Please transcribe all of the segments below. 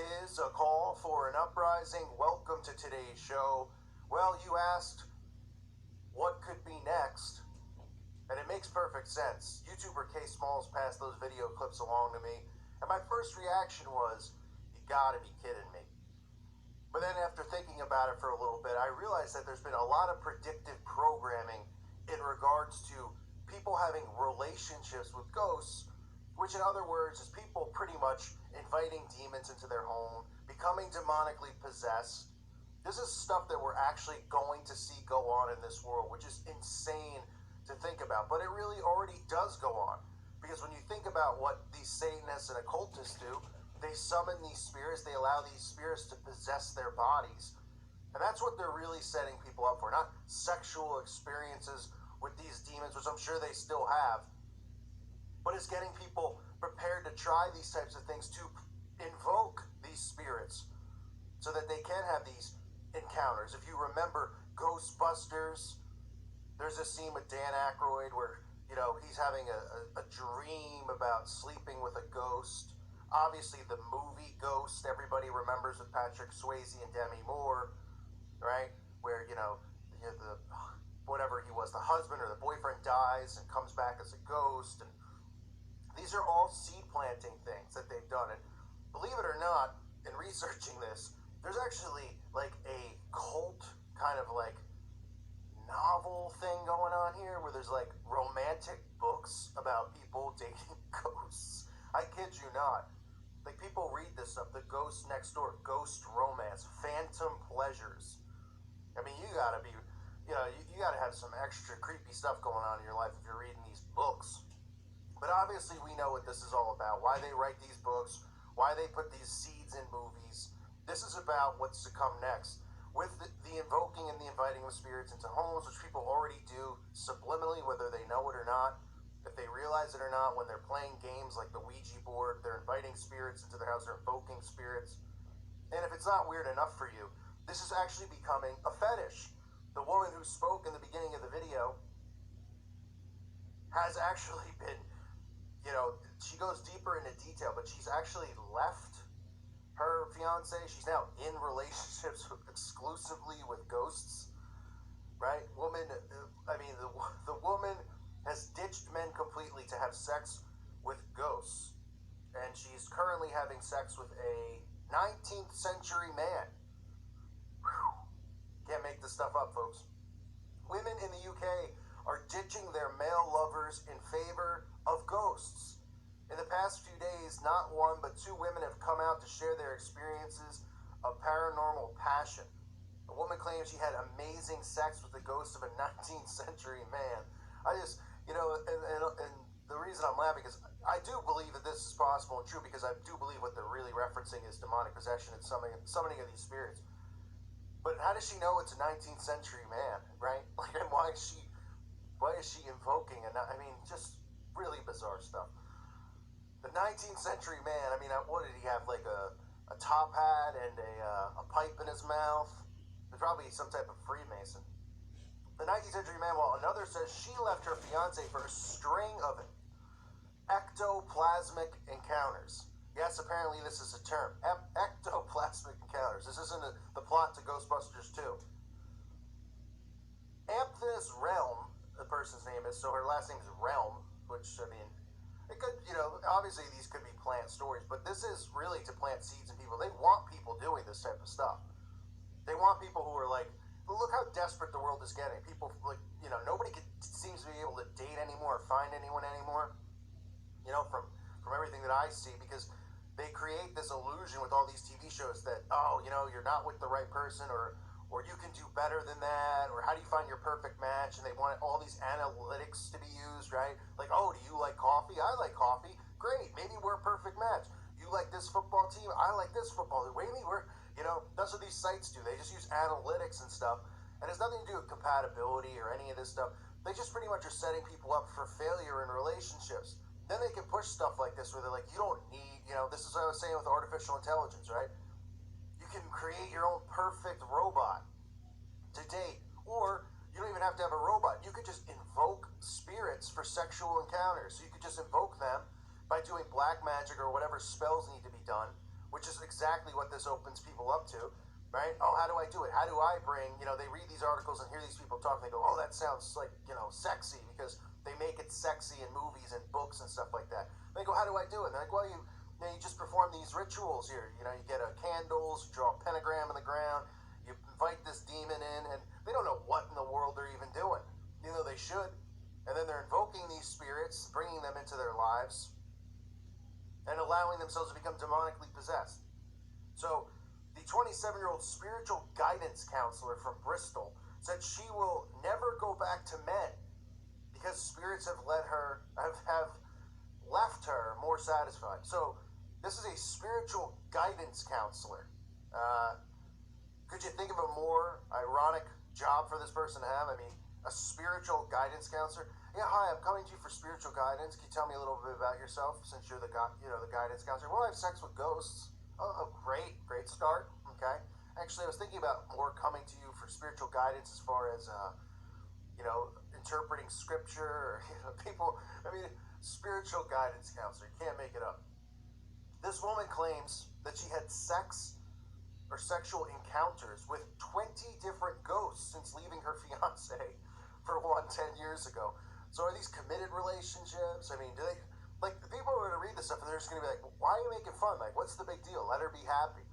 is a call for an uprising. Welcome to today's show. Well, you asked what could be next, and it makes perfect sense. YouTuber K Smalls passed those video clips along to me, and my first reaction was, you gotta be kidding me. But then after thinking about it for a little bit, I realized that there's been a lot of predictive programming in regards to people having relationships with ghosts, which in other words is people pretty much inviting demons into their home, becoming demonically possessed. This is stuff that we're actually going to see go on in this world, which is insane to think about. But it really already does go on. Because when you think about what these Satanists and occultists do, they summon these spirits, they allow these spirits to possess their bodies. And that's what they're really setting people up for, not sexual experiences with these demons, which I'm sure they still have, but it's getting people prepared to try these types of things, to invoke these spirits so that they can have these encounters. If you remember Ghostbusters, there's a scene with Dan Aykroyd where, he's having a dream about sleeping with a ghost. Obviously, the movie Ghost, everybody remembers, with Patrick Swayze and Demi Moore, right? Where, the whatever he was, the husband or the boyfriend dies and comes back as a ghost. And these are all seed planting things that they've done. And believe it or not, in researching this, there's actually like a cult kind of like novel thing going on here where there's like romantic books about people dating ghosts. I kid you not. Like, people read this stuff, The Ghost Next Door, Ghost Romance, Phantom Pleasures. I mean, you gotta be, you gotta have some extra creepy stuff going on in your life if you're reading these books. But obviously we know what this is all about, why they write these books, why they put these seeds in movies. This is about what's to come next. With the invoking and the inviting of spirits into homes, which people already do subliminally, whether they know it or not, if they realize it or not, when they're playing games like the Ouija board, they're inviting spirits into their house, they're invoking spirits. And if it's not weird enough for you, this is actually becoming a fetish. The woman who spoke in the beginning of the video has actually been, she goes deeper into detail, but she's actually left her fiance. She's now in relationships exclusively with ghosts, right? The woman has ditched men completely to have sex with ghosts. And she's currently having sex with a 19th century man. Whew. Can't make this stuff up, folks. Women in the UK are ditching their male lovers in favor of ghosts. In the past few days, not one but two women have come out to share their experiences of paranormal passion. A woman claims she had amazing sex with the ghost of a 19th century man. And the reason I'm laughing is I do believe that this is possible and true, because I do believe what they're really referencing is demonic possession and summoning of these spirits. But how does she know it's a 19th century man, right? Like, and why is she invoking? And just really bizarre stuff. The 19th century man, what did he have? Like a top hat and a pipe in his mouth? He's probably some type of Freemason. The 19th century man, while another says she left her fiance for a string of ectoplasmic encounters. Yes, apparently this is a term. Ectoplasmic encounters. This isn't the plot to Ghostbusters 2. Amethyst Realm, the person's name is, so her last name is Realm, which, it could, obviously these could be plant stories, but this is really to plant seeds in people. They want people doing this type of stuff. They want people who are like, look how desperate the world is getting. People, like, nobody seems to be able to date anymore or find anyone anymore, from everything that I see, because they create this illusion with all these TV shows that, you're not with the right person, or you can do better than that, or how do you find your perfect match? And they want all these analytics to be used, right? Like, oh, do you like coffee? I like coffee. Great, maybe we're a perfect match. You like this football team? I like this football team. Maybe that's what these sites do. They just use analytics and stuff, and it has nothing to do with compatibility or any of this stuff. They just pretty much are setting people up for failure in relationships. Then they can push stuff like this where they're like, you don't need, this is what I was saying with artificial intelligence, right? You can create your own perfect robot to date, or you don't even have to have a robot. You could just invoke spirits for sexual encounters. So you could just invoke them by doing black magic or whatever spells need to be done, which is exactly what this opens people up to, right? Oh, how do I do it? How do I bring, they read these articles and hear these people talk and they go, oh, that sounds like, sexy, because they make it sexy in movies and books and stuff like that. They go, how do I do it? And they're like, well, you just perform these rituals here. You get candles, you draw a pentagram in the ground, you invite this demon in, and they don't know what in the world they're even doing. They should. And then they're invoking these spirits, bringing them into their lives, and allowing themselves to become demonically possessed. So, the 27-year-old spiritual guidance counselor from Bristol said she will never go back to men because spirits have left her more satisfied. So, this is a spiritual guidance counselor. Could you think of a more ironic job for this person to have? I mean, a spiritual guidance counselor. Yeah, hi, I'm coming to you for spiritual guidance. Can you tell me a little bit about yourself since you're the guidance counselor? Well, I have sex with ghosts. Oh, great start. Okay. Actually, I was thinking about more coming to you for spiritual guidance as far as, interpreting scripture or, people. I mean, spiritual guidance counselor. You can't make it up. This woman claims that she had sex or sexual encounters with 20 different ghosts since leaving her fiance for 10 years ago. So are these committed relationships? I mean, do they, the people are going to read this stuff and they're just going to be like, why are you making fun? What's the big deal? Let her be happy.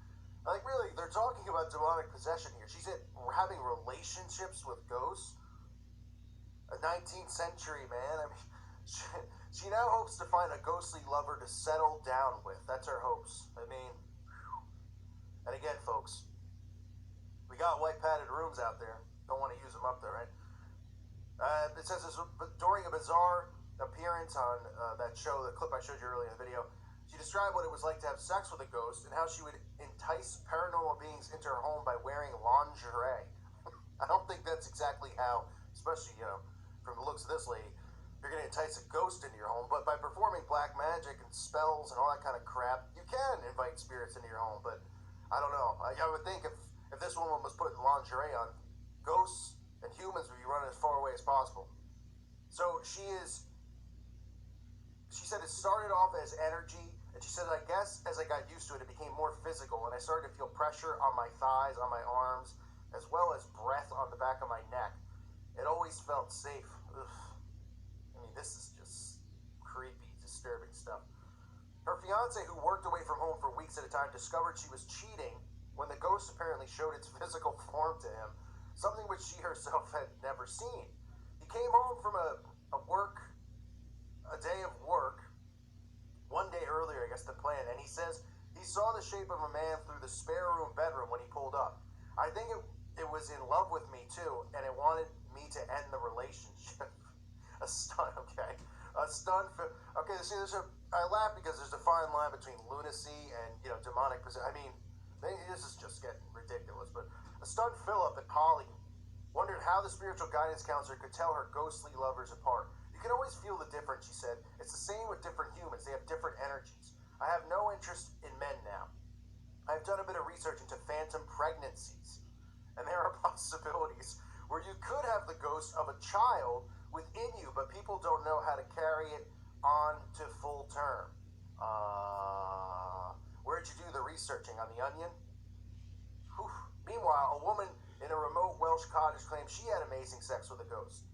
Really, they're talking about demonic possession here. She's having relationships with ghosts. A 19th century man. I mean, she now hopes to find a ghostly lover to settle down with. That's her hopes. I mean, and again, folks, we got white padded rooms out there. Don't want to use them up there, right? It says this, during a bizarre appearance on that show, the clip I showed you earlier in the video, she described what it was like to have sex with a ghost and how she would entice paranormal beings into her home by wearing lingerie. I don't think that's exactly how, especially, from the looks of this lady, you're going to entice a ghost into your home, but by performing black magic and spells and all that kind of crap, you can invite spirits into your home, but I don't know. I would think if this woman was putting lingerie on, ghosts and humans would be running as far away as possible. So she said it started off as energy, and she said, I guess as I got used to it, it became more physical, and I started to feel pressure on my thighs, on my arms, as well as breath on the back of my neck. It always felt safe. Ugh. I mean, this is just creepy, disturbing stuff. Her fiance, who worked away from home for weeks at a time, discovered she was cheating when the ghost apparently showed its physical form to him, something which she herself had never seen. He came home from a day of work, one day earlier, I guess, than planned, and he says he saw the shape of a man through the spare room bedroom when he pulled up. I think it was in love with me, too, and it wanted me to end the relationship. A stunt, okay. A stunt. Okay, see, I laugh because there's a fine line between lunacy and, demonic possession. I mean, this is just getting ridiculous, but a stunt Philip at Holly wondered how the spiritual guidance counselor could tell her ghostly lovers apart. You can always feel the difference, she said. It's the same with different humans. They have different energies. I have no interest in men now. I've done a bit of research into phantom pregnancies, and there are possibilities where you could have the ghost of a child within you, but people don't know how to carry it on to full term. Where'd you do the researching? On The Onion? Whew. Meanwhile, a woman in a remote Welsh cottage claimed she had amazing sex with a ghost.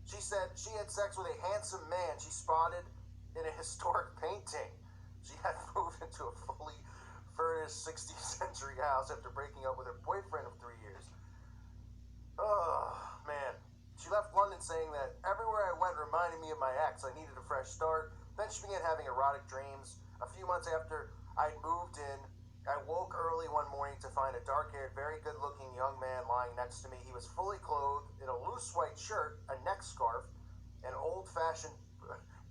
She said she had sex with a handsome man she spotted in a historic painting. She had moved into a fully furnished 16th century house after breaking up with her boyfriend of 3 years. Oh, man. She left London saying that everywhere I went reminded me of my ex. I needed a fresh start. Then she began having erotic dreams. A few months after I'd moved in, I woke early one morning to find a dark-haired, very good-looking young man lying next to me. He was fully clothed in a loose white shirt, a neck scarf, and old-fashioned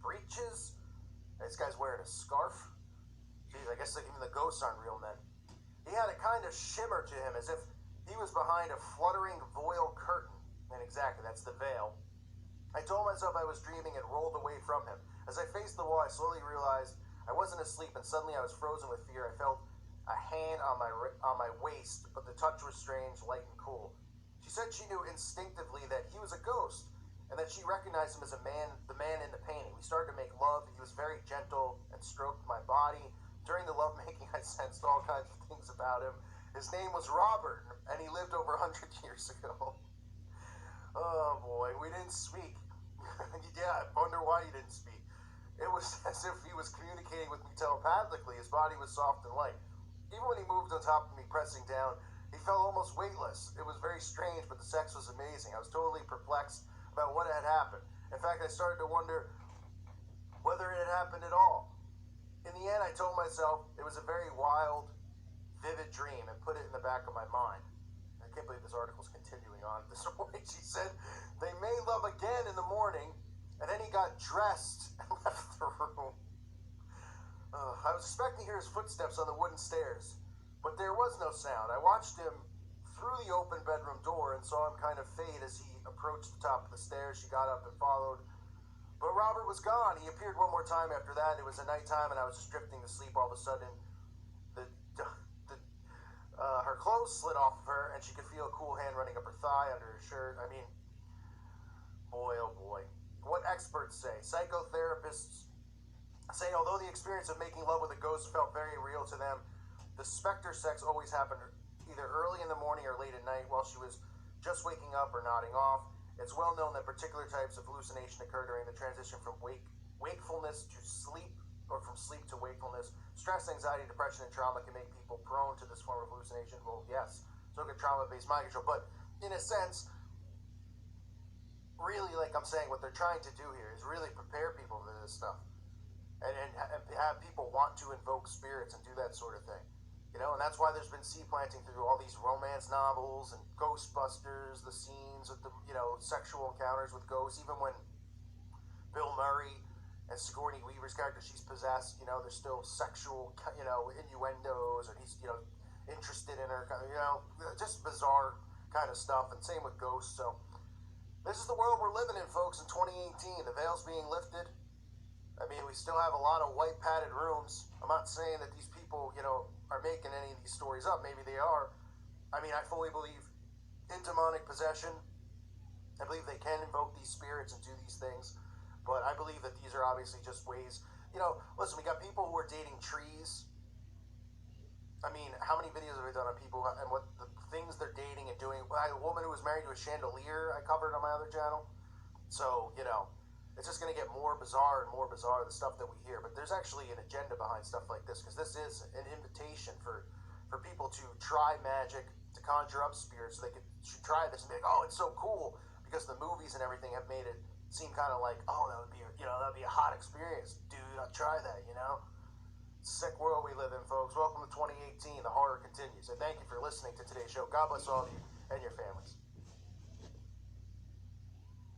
breeches. This guy's wearing a scarf. Jeez, I guess even the ghosts aren't real men. He had a kind of shimmer to him, as if he was behind a fluttering voile curtain. And exactly, that's the veil. I told myself I was dreaming and rolled away from him. As I faced the wall, I slowly realized I wasn't asleep, and suddenly I was frozen with fear. I felt a hand on my waist, but the touch was strange, light and cool. She said she knew instinctively that he was a ghost, and that she recognized him as the man in the painting. We started to make love. He was very gentle and stroked my body, During the lovemaking, I sensed all kinds of things about him. His name was Robert, and he lived over 100 years ago. Oh boy, we didn't speak. Yeah, I wonder why he didn't speak. It was as if he was communicating with me telepathically. His body was soft and light. Even when he moved on top of me, pressing down, he felt almost weightless. It was very strange, but the sex was amazing. I was totally perplexed about what had happened. In fact, I started to wonder whether it had happened at all. In the end, I told myself it was a very wild, vivid dream and put it in the back of my mind. I can't believe this article's continuing on this morning. She said they may love again in the morning, and then he got dressed and left the room. I was expecting to hear his footsteps on the wooden stairs, but there was no sound. I watched him through the open bedroom door and saw him kind of fade as he approached the top of the stairs. She got up and followed, but Robert was gone. He appeared one more time after that. It was a nighttime, and I was just drifting to sleep. All of a sudden, her clothes slid off of her, and she could feel a cool hand running up her thigh under her shirt. I mean, boy, oh boy. What experts say, psychotherapists say, although the experience of making love with a ghost felt very real to them, the specter sex always happened either early in the morning or late at night while she was just waking up or nodding off. It's well known that particular types of hallucination occur during the transition from wakefulness to sleep, or from sleep to wakefulness. Stress, anxiety, depression, and trauma can make people prone to this form of hallucination. Well, yes, so can trauma-based mind control. But in a sense, really, like I'm saying, what they're trying to do here is really prepare people for this stuff. And have people want to invoke spirits and do that sort of thing. You know, and that's why there's been seed planting through all these romance novels and Ghostbusters, the scenes with the, sexual encounters with ghosts. Even when Bill Murray and Sigourney Weaver's character, she's possessed, there's still sexual, innuendos, or he's, interested in her, just bizarre kind of stuff. And same with ghosts. So this is the world we're living in, folks, in 2018. The veil's being lifted. I mean, we still have a lot of white padded rooms. I'm not saying that these people, are making any of these stories up. Maybe they are. I mean, I fully believe in demonic possession. I believe they can invoke these spirits and do these things. But I believe that these are obviously just ways. Listen, we got people who are dating trees. I mean, how many videos have we done on people and what the things they're dating and doing? I had a woman who was married to a chandelier I covered on my other channel. So, it's just going to get more bizarre and more bizarre, the stuff that we hear. But there's actually an agenda behind stuff like this, because this is an invitation for people to try magic, to conjure up spirits, so they should try this and be like, oh, it's so cool, because the movies and everything have made it seem kind of like, oh, that would be a hot experience. Dude, I'll try that, Sick world we live in, folks. Welcome to 2018. The horror continues. And thank you for listening to today's show. God bless all of you and your families.